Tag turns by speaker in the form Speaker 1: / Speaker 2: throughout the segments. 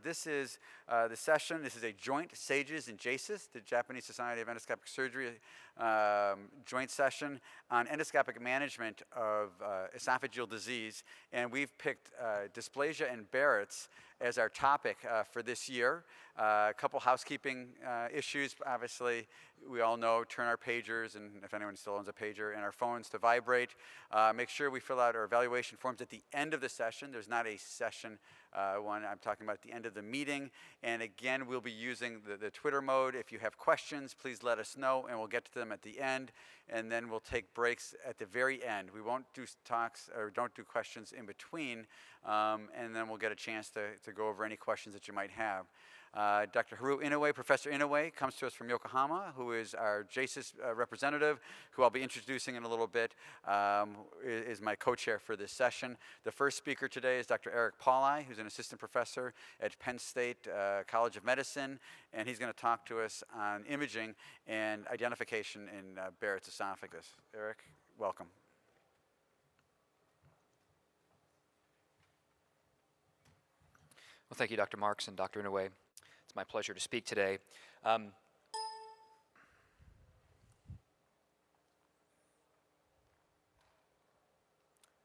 Speaker 1: This is the session. This is a joint SAGES and JACES, the Japanese Society of Endoscopic Surgery joint session on endoscopic management of esophageal disease. And we've picked dysplasia and Barrett's as our topic for this year. A couple housekeeping issues. Obviously, we all know, turn our pagers, and if anyone still owns a pager, and our phones to vibrate. Make sure we fill out our evaluation forms at the end of the session. There's not a session one. I'm talking about at the end of the meeting. And again, we'll be using the Twitter mode. If you have questions, please let us know, and we'll get to them at the end. And then we'll take breaks at the very end. We won't do talks or don't do questions in between. And then we'll get a chance to go over any questions that you might have. Dr. Inoue, Professor Inoue, comes to us from Yokohama, who is our JACES representative, who I'll be introducing in a little bit, is my co-chair for this session. The first speaker today is Dr. Eric Pauli, who's an assistant professor at Penn State College of Medicine, and he's going to talk to us on imaging and identification in Barrett's esophagus. Eric, welcome.
Speaker 2: Well, thank you, Dr. Marks and Dr. Inoue. It's my pleasure to speak today.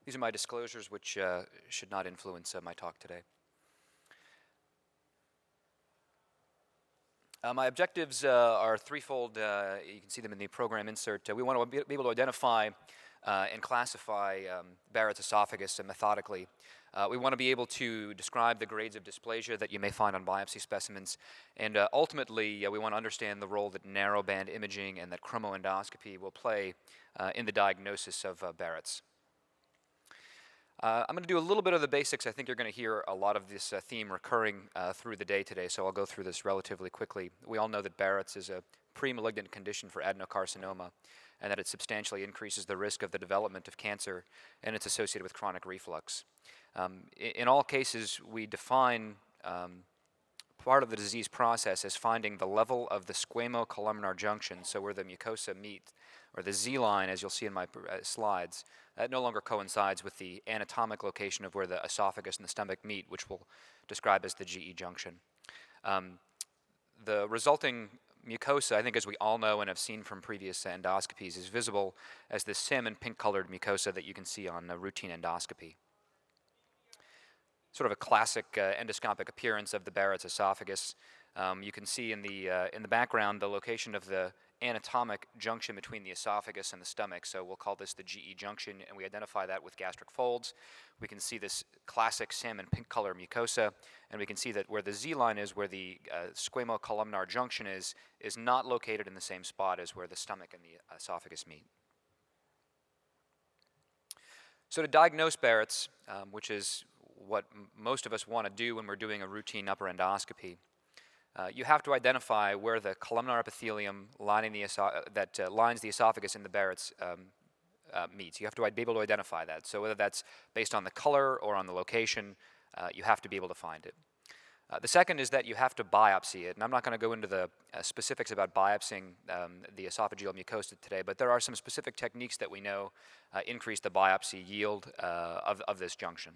Speaker 2: These are my disclosures, which should not influence my talk today. My objectives are threefold. You can see them in the program insert. We want to be able to identify and classify Barrett's esophagus methodically. We want to be able to describe the grades of dysplasia that you may find on biopsy specimens. And ultimately, we want to understand the role that narrowband imaging and that chromoendoscopy will play in the diagnosis of Barrett's. I'm going to do a little bit of the basics. I think you're going to hear a lot of this theme recurring through the day today, so I'll go through this relatively quickly. We all know that Barrett's is a pre-malignant condition for adenocarcinoma, and that it substantially increases the risk of the development of cancer, and it's associated with chronic reflux. In all cases, we define part of the disease process as finding the level of the squamo-columnar junction, so where the mucosa meet, or the Z-line, as you'll see in my slides, that no longer coincides with the anatomic location of where the esophagus and the stomach meet, which we'll describe as the GE junction. The resulting mucosa, I think as we all know and have seen from previous endoscopies, is visible as this salmon pink-colored mucosa that you can see on routine endoscopy. Sort of a classic endoscopic appearance of the Barrett's esophagus. You can see in the background the location of the anatomic junction between the esophagus and the stomach, so we'll call this the GE junction, and we identify that with gastric folds. We can see this classic salmon pink color mucosa, and we can see that where the Z-line is, where the squamo-columnar junction is not located in the same spot as where the stomach and the esophagus meet. So to diagnose Barrett's, which is what most of us want to do when we're doing a routine upper endoscopy, you have to identify where the columnar epithelium lining that lines the esophagus in the Barrett's meets. You have to be able to identify that. So whether that's based on the color or on the location, you have to be able to find it. The second is that you have to biopsy it, and I'm not going to go into the specifics about biopsying the esophageal mucosa today, but there are some specific techniques that we know increase the biopsy yield of this junction.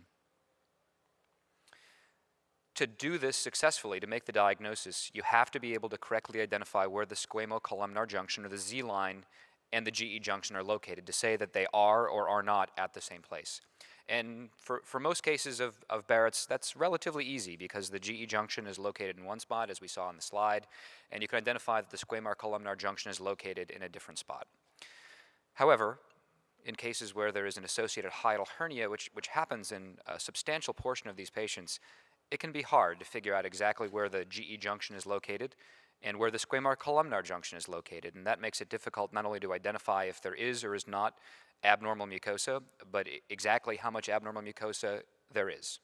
Speaker 2: To do this successfully, to make the diagnosis, you have to be able to correctly identify where the squamo-columnar junction, or the Z-line, and the GE junction are located, to say that they are or are not at the same place. And for most cases of Barrett's, that's relatively easy because the GE junction is located in one spot, as we saw on the slide, and you can identify that the squamo-columnar junction is located in a different spot. However, in cases where there is an associated hiatal hernia, which happens in a substantial portion of these patients, it can be hard to figure out exactly where the GE junction is located and where the squamo-columnar junction is located. And that makes it difficult not only to identify if there is or is not abnormal mucosa, but exactly how much abnormal mucosa there is.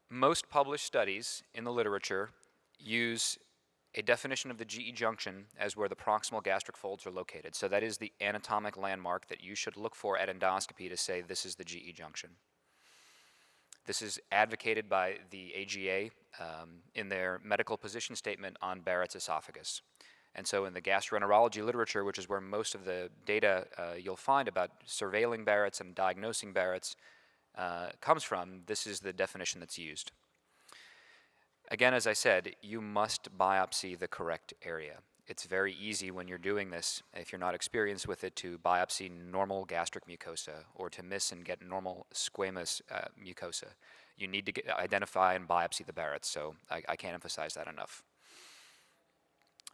Speaker 2: Most published studies in the literature use a definition of the GE junction as where the proximal gastric folds are located. So that is the anatomic landmark that you should look for at endoscopy to say this is the GE junction. This is advocated by the AGA in their medical position statement on Barrett's esophagus. And so in the gastroenterology literature, which is where most of the data you'll find about surveilling Barrett's and diagnosing Barrett's, comes from, this is the definition that's used. Again, as I said, you must biopsy the correct area. It's very easy when you're doing this, if you're not experienced with it, to biopsy normal gastric mucosa or to miss and get normal squamous mucosa. You need to identify and biopsy the Barretts, so I can't emphasize that enough.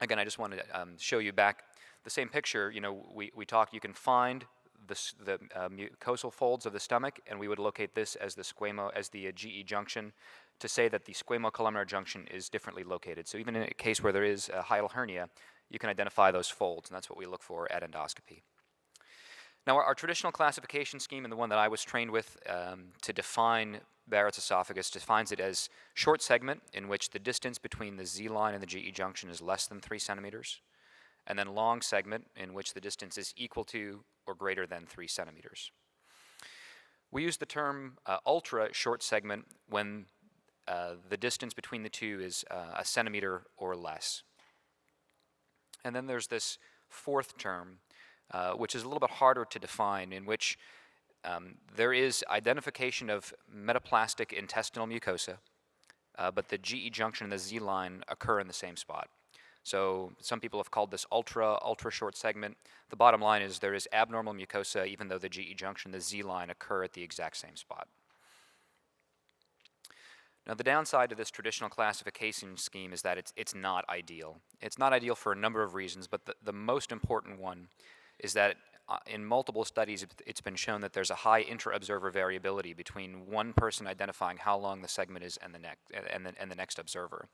Speaker 2: Again, I just wanted to show you back the same picture. You know, we talked, you can find the mucosal folds of the stomach, and we would locate this as the GE junction to say that the squamocolumnar junction is differently located. So even in a case where there is a hiatal hernia, you can identify those folds, and that's what we look for at endoscopy. Now, our traditional classification scheme, and the one that I was trained with to define Barrett's esophagus, defines it as short segment in which the distance between the Z line and the GE junction is less than 3 centimeters, and then long segment in which the distance is equal to or greater than 3 centimeters. We use the term ultra short segment when the distance between the two is a centimeter or less. And then there's this fourth term, which is a little bit harder to define, in which there is identification of metaplastic intestinal mucosa, but the GE junction and the Z line occur in the same spot. So some people have called this ultra short segment. The bottom line is there is abnormal mucosa even though the GE junction and the Z line occur at the exact same spot. Now, the downside to this traditional classification scheme is that it's not ideal. It's not ideal for a number of reasons, but the most important one is that in multiple studies, it's been shown that there's a high inter-observer variability between one person identifying how long the segment is and the next observer.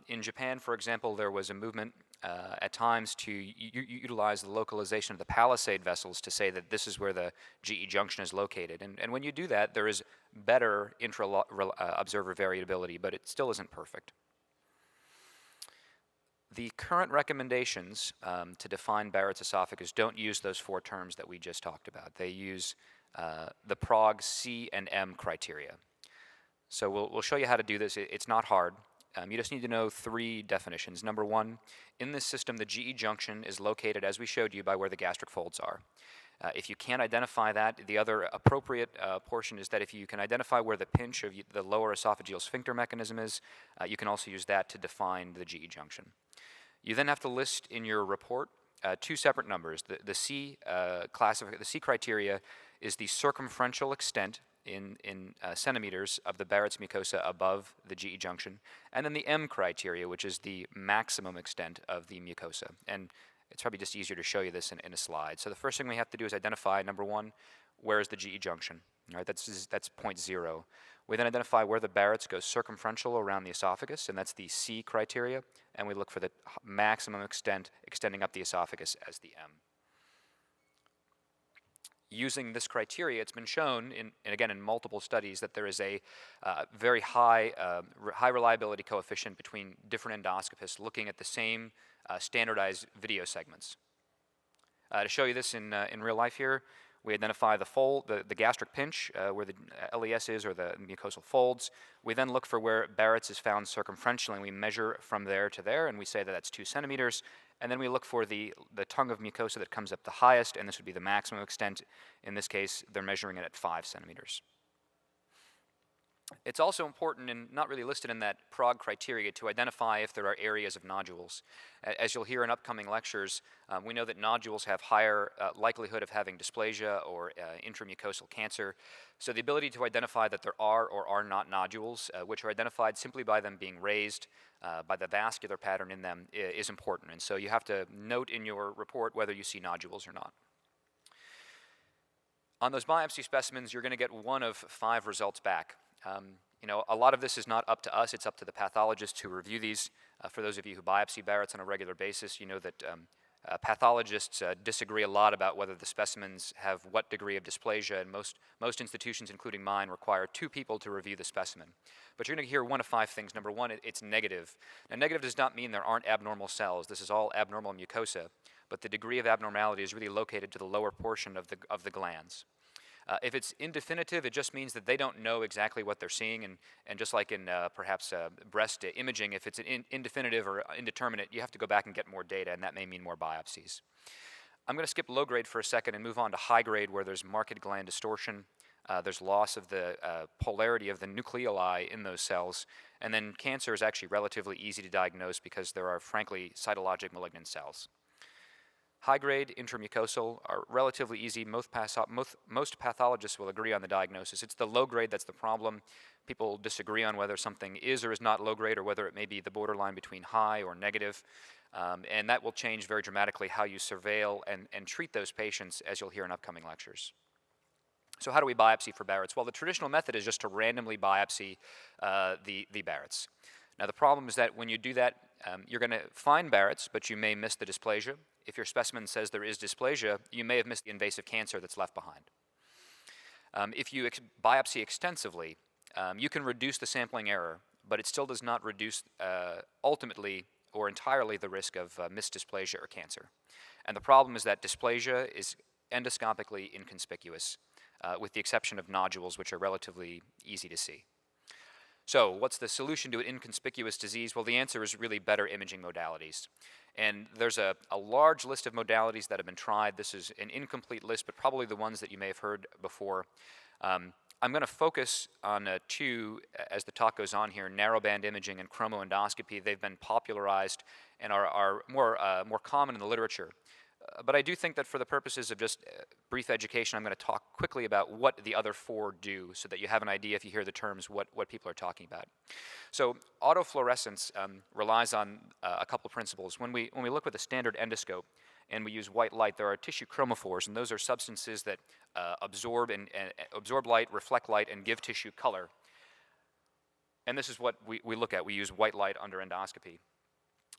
Speaker 2: In Japan, for example, there was a movement at times to utilize the localization of the palisade vessels to say that this is where the GE junction is located. And when you do that, there is better intra-observer variability, but it still isn't perfect. The current recommendations to define Barrett's esophagus don't use those 4 terms that we just talked about. They use the Prague C and M criteria. So we'll show you how to do this. It's not hard. You just need to know 3 definitions. Number 1, in this system, the GE junction is located, as we showed you, by where the gastric folds are. If you can't identify that, the other appropriate portion is that if you can identify where the pinch of the lower esophageal sphincter mechanism is, you can also use that to define the GE junction. You then have to list in your report 2 separate numbers. The C criteria is the circumferential extent in centimeters of the Barrett's mucosa above the GE junction, and then the M criteria, which is the maximum extent of the mucosa. And it's probably just easier to show you this in a slide. So the first thing we have to do is identify, number 1, where is the GE junction? All right, that's 0.0. We then identify where the Barrett's goes circumferential around the esophagus, and that's the C criteria, and we look for the maximum extent extending up the esophagus as the M. Using this criteria, it's been shown, again in multiple studies, that there is a very high reliability coefficient between different endoscopists looking at the same standardized video segments. To show you this in real life here, we identify the gastric pinch, where the LES is, or the mucosal folds. We then look for where Barrett's is found circumferentially, and we measure from there to there, and we say that that's 2 centimeters. And then we look for the tongue of mucosa that comes up the highest, and this would be the maximum extent. In this case, they're measuring it at 5 centimeters. It's also important, and not really listed in that Prague criteria, to identify if there are areas of nodules. As you'll hear in upcoming lectures, we know that nodules have higher likelihood of having dysplasia or intramucosal cancer. So the ability to identify that there are or are not nodules, which are identified simply by them being raised, by the vascular pattern in them, is important. And so you have to note in your report whether you see nodules or not. On those biopsy specimens, you're going to get 1 of 5 results back. You know, a lot of this is not up to us, it's up to the pathologists who review these. For those of you who biopsy Barrett's on a regular basis, you know that pathologists disagree a lot about whether the specimens have what degree of dysplasia, and most institutions, including mine, require 2 people to review the specimen. But you're going to hear 1 of 5 things. Number 1, it's negative. Now, negative does not mean there aren't abnormal cells. This is all abnormal mucosa, but the degree of abnormality is really located to the lower portion of the glands. If it's indefinitive, it just means that they don't know exactly what they're seeing, and just like in perhaps breast imaging, if it's indefinitive or indeterminate, you have to go back and get more data, and that may mean more biopsies. I'm going to skip low grade for a second and move on to high grade, where there's marked gland distortion. There's loss of the polarity of the nucleoli in those cells. And then cancer is actually relatively easy to diagnose because there are, frankly, cytologic malignant cells. High-grade intramucosal are relatively easy. Most pathologists will agree on the diagnosis. It's the low-grade that's the problem. People disagree on whether something is or is not low-grade, or whether it may be the borderline between high or negative. And that will change very dramatically how you surveil and treat those patients, as you'll hear in upcoming lectures. So how do we biopsy for Barrett's? Well, the traditional method is just to randomly biopsy the Barrett's. Now, the problem is that when you do that, you're going to find Barrett's, but you may miss the dysplasia. If your specimen says there is dysplasia, you may have missed the invasive cancer that's left behind. If you biopsy extensively, you can reduce the sampling error, but it still does not reduce ultimately or entirely the risk of missed dysplasia or cancer. And the problem is that dysplasia is endoscopically inconspicuous, with the exception of nodules, which are relatively easy to see. So what's the solution to an inconspicuous disease? Well, the answer is really better imaging modalities. And there's a large list of modalities that have been tried. This is an incomplete list, but probably the ones that you may have heard before. I'm going to focus on two as the talk goes on here: narrowband imaging and chromoendoscopy. They've been popularized and are more common in the literature. But I do think that for the purposes of just brief education, I'm going to talk quickly about what the other four do, so that you have an idea, if you hear the terms, what people are talking about. So autofluorescence relies on a couple of principles. When we look with a standard endoscope and we use white light, there are tissue chromophores, and those are substances that absorb light, reflect light, and give tissue color. And this is what we look at. We use white light under endoscopy.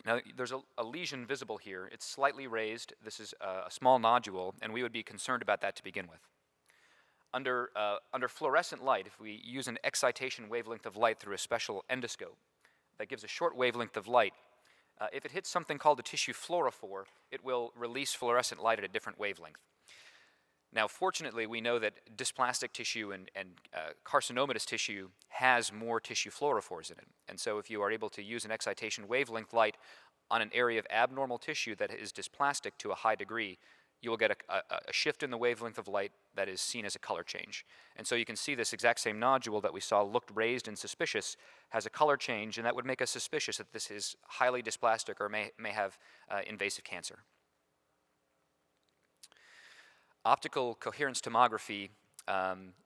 Speaker 2: Now, there's a lesion visible here. It's slightly raised. This is a small nodule, and we would be concerned about that to begin with. Under fluorescent light, if we use an excitation wavelength of light through a special endoscope that gives a short wavelength of light, if it hits something called a tissue fluorophore, it will release fluorescent light at a different wavelength. Now, fortunately, we know that dysplastic tissue and carcinomatous tissue has more tissue fluorophores in it. And so if you are able to use an excitation wavelength light on an area of abnormal tissue that is dysplastic to a high degree, you will get a shift in the wavelength of light that is seen as a color change. And so you can see this exact same nodule that we saw looked raised and suspicious has a color change, and that would make us suspicious that this is highly dysplastic or may have invasive cancer. Optical coherence tomography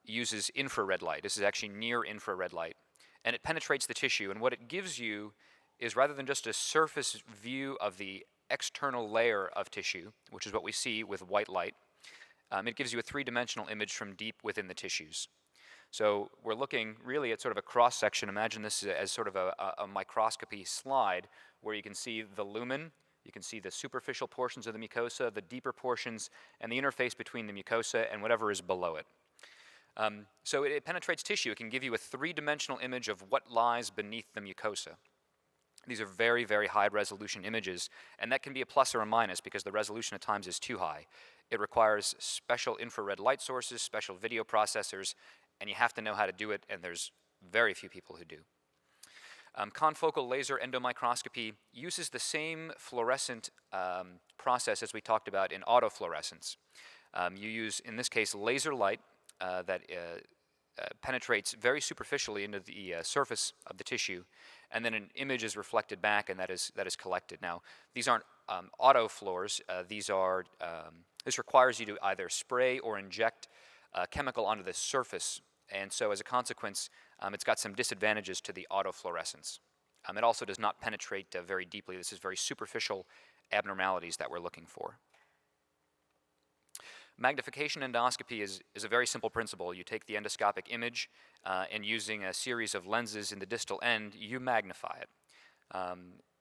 Speaker 2: uses infrared light. This is actually near infrared light. And it penetrates the tissue. And what it gives you is, rather than just a surface view of the external layer of tissue, which is what we see with white light, it gives you a three-dimensional image from deep within the tissues. So we're looking really at sort of a cross-section. Imagine this as sort of a microscopy slide where you can see the lumen. You can see the superficial portions of the mucosa, the deeper portions, and the interface between the mucosa and whatever is below it. So it penetrates tissue. It can give you a three-dimensional image of what lies beneath the mucosa. These are very, very high-resolution images, and that can be a plus or a minus because the resolution at times is too high. It requires special infrared light sources, special video processors, and you have to know how to do it, and there's very few people who do. Confocal laser endomicroscopy uses the same fluorescent process as we talked about in autofluorescence. You use, in this case, laser light that penetrates very superficially into the surface of the tissue, and then an image is reflected back, and that is collected. Now, these aren't autofluors. This requires you to either spray or inject chemical onto the surface, and so as a consequence, it's got some disadvantages to the autofluorescence. It also does not penetrate very deeply. This is very superficial abnormalities that we're looking for. Magnification endoscopy is a very simple principle. You take the endoscopic image and using a series of lenses in the distal end, you magnify it.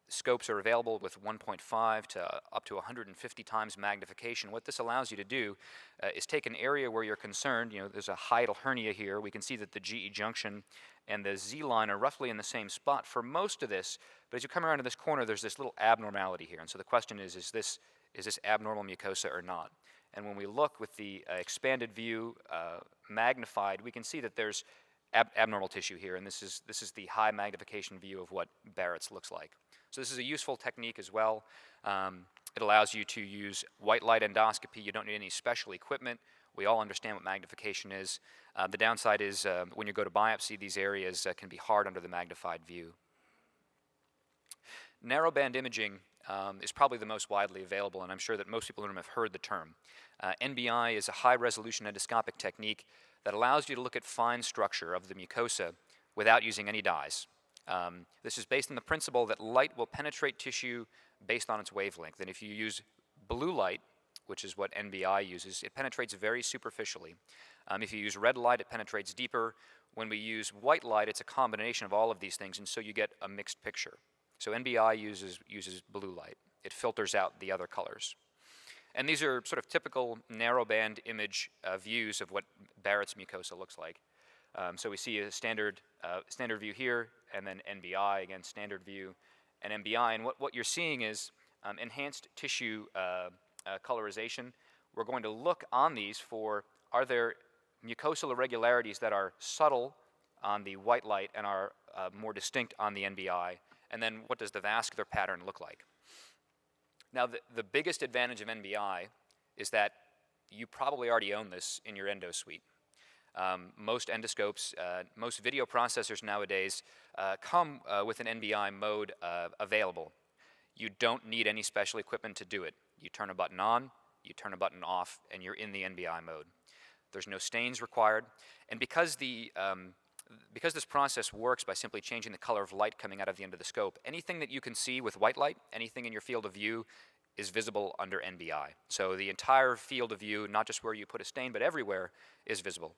Speaker 2: Scopes are available with 1.5 to up to 150 times magnification. What this allows you to do is take an area where you're concerned. You know, there's a hiatal hernia here. We can see that the GE junction and the Z line are roughly in the same spot for most of this, but as you come around to this corner, there's this little abnormality here. And so the question is this abnormal mucosa or not? And when we look with the expanded view magnified, we can see that there's abnormal tissue here, and this is the high magnification view of what Barrett's looks like. So this is a useful technique as well. It allows you to use white light endoscopy. You don't need any special equipment. We all understand what magnification is. The downside is when you go to biopsy, these areas can be hard under the magnified view. Narrowband imaging is probably the most widely available, and I'm sure that most people in the room have heard the term. NBI is a high-resolution endoscopic technique that allows you to look at fine structure of the mucosa without using any dyes. This is based on the principle that light will penetrate tissue based on its wavelength, and if you use blue light, which is what NBI uses, it penetrates very superficially. If you use red light, it penetrates deeper. When we use white light, it's a combination of all of these things, and so you get a mixed picture. So NBI uses blue light. It filters out the other colors. And these are sort of typical narrowband image views of what Barrett's mucosa looks like. So we see a standard view here, and then NBI, again, standard view, and NBI. And what you're seeing is enhanced tissue colorization. We're going to look on these for, are there mucosal irregularities that are subtle on the white light and are more distinct on the NBI? And then what does the vascular pattern look like? Now, the biggest advantage of NBI is that you probably already own this in your endo suite. Most endoscopes, most video processors nowadays come with an NBI mode available. You don't need any special equipment to do it. You turn a button on, you turn a button off, and you're in the NBI mode. There's no stains required. And because this process works by simply changing the color of light coming out of the end of the scope, anything that you can see with white light, anything in your field of view, is visible under NBI. So the entire field of view, not just where you put a stain, but everywhere, is visible.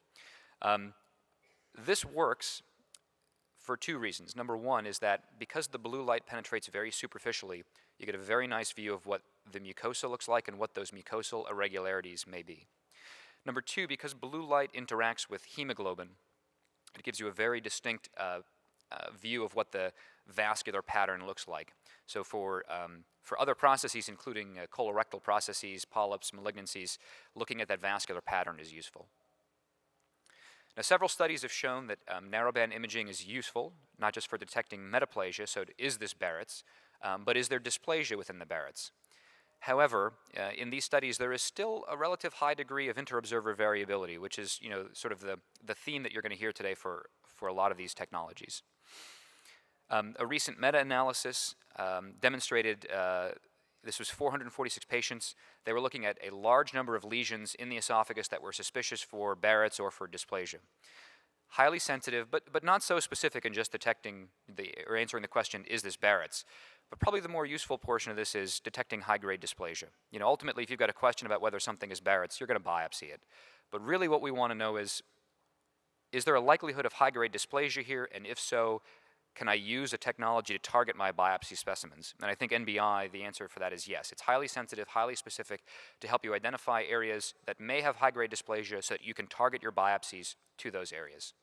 Speaker 2: This works for two reasons. Number one is that because the blue light penetrates very superficially, you get a very nice view of what the mucosa looks like and what those mucosal irregularities may be. Number two, because blue light interacts with hemoglobin, it gives you a very distinct view of what the vascular pattern looks like. So for other processes, including colorectal processes, polyps, malignancies, looking at that vascular pattern is useful. Now, several studies have shown that narrowband imaging is useful, not just for detecting metaplasia, so is this Barrett's, but is there dysplasia within the Barrett's? However, in these studies, there is still a relative high degree of inter-observer variability, which is, sort of the theme that you're going to hear today for a lot of these technologies. A recent meta-analysis demonstrated, this was 446 patients. They were looking at a large number of lesions in the esophagus that were suspicious for Barrett's or for dysplasia. Highly sensitive, but not so specific in just detecting or answering the question, is this Barrett's? But probably the more useful portion of this is detecting high-grade dysplasia. Ultimately, if you've got a question about whether something is Barrett's, you're going to biopsy it. But really what we want to know is there a likelihood of high-grade dysplasia here? And if so, can I use a technology to target my biopsy specimens? And I think NBI, the answer for that is yes. It's highly sensitive, highly specific to help you identify areas that may have high-grade dysplasia so that you can target your biopsies to those areas.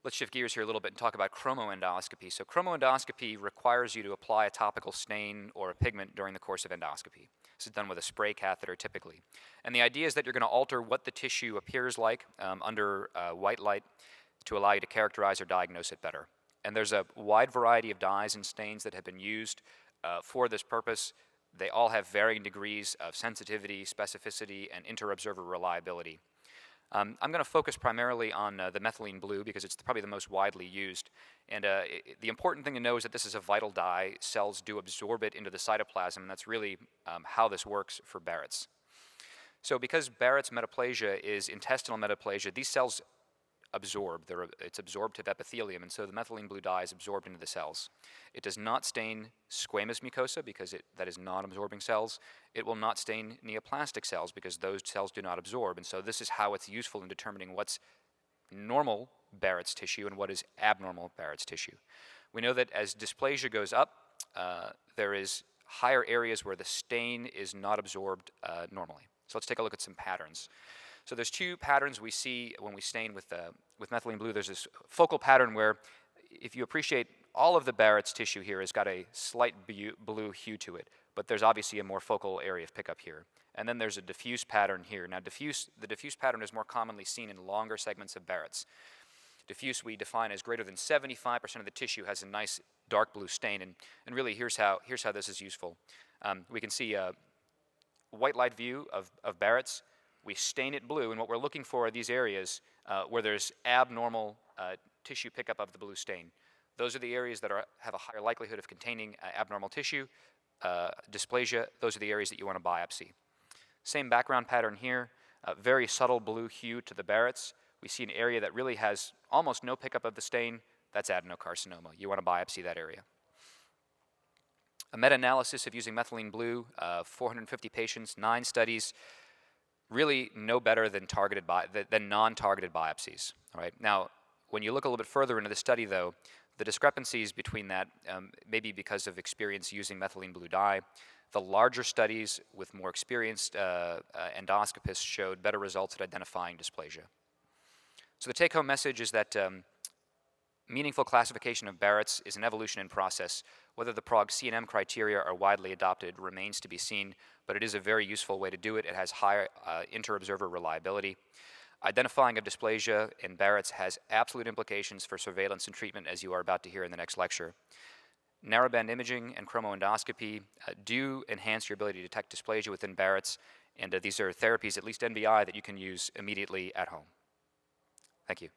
Speaker 2: Let's shift gears here a little bit and talk about chromoendoscopy. So chromoendoscopy requires you to apply a topical stain or a pigment during the course of endoscopy. This is done with a spray catheter typically. And the idea is that you're going to alter what the tissue appears like under white light to allow you to characterize or diagnose it better. And there's a wide variety of dyes and stains that have been used for this purpose. They all have varying degrees of sensitivity, specificity, and inter-observer reliability. I'm going to focus primarily on the methylene blue because it's probably the most widely used. And the important thing to know is that this is a vital dye. Cells do absorb it into the cytoplasm, and that's really how this works for Barrett's. So because Barrett's metaplasia is intestinal metaplasia, these cells absorb. It's absorptive epithelium, and so the methylene blue dye is absorbed into the cells. It does not stain squamous mucosa because that is non-absorbing cells. It will not stain neoplastic cells because those cells do not absorb, and so this is how it's useful in determining what's normal Barrett's tissue and what is abnormal Barrett's tissue. We know that as dysplasia goes up, there is higher areas where the stain is not absorbed normally. So let's take a look at some patterns. So there's two patterns we see when we stain with methylene blue. There's this focal pattern where, if you appreciate, all of the Barrett's tissue here has got a slight blue hue to it, but there's obviously a more focal area of pickup here. And then there's a diffuse pattern here. Now the diffuse pattern is more commonly seen in longer segments of Barrett's. Diffuse we define as greater than 75% of the tissue has a nice dark blue stain, and really here's how this is useful. We can see a white light view of Barrett's. we stain it blue, and what we're looking for are these areas where there's abnormal tissue pickup of the blue stain. Those are the areas that have a higher likelihood of containing abnormal tissue, dysplasia. Those are the areas that you want to biopsy. Same background pattern here, very subtle blue hue to the Barretts. We see an area that really has almost no pickup of the stain. That's adenocarcinoma. You want to biopsy that area. A meta-analysis of using methylene blue, 450 patients, 9 studies, really no better than non-targeted biopsies. All right. Now, when you look a little bit further into the study, though, the discrepancies between that maybe because of experience using methylene blue dye. The larger studies with more experienced endoscopists showed better results at identifying dysplasia. So the take-home message is that meaningful classification of Barrett's is an evolution in process. Whether the Prague C M Criteria are widely adopted remains to be seen, but it is a very useful way to do it. It has high inter-observer reliability. Identifying a dysplasia in Barrett's has absolute implications for surveillance and treatment, as you are about to hear in the next lecture. Narrowband imaging and chromoendoscopy do enhance your ability to detect dysplasia within Barrett's, and these are therapies, at least NBI, that you can use immediately at home. Thank you.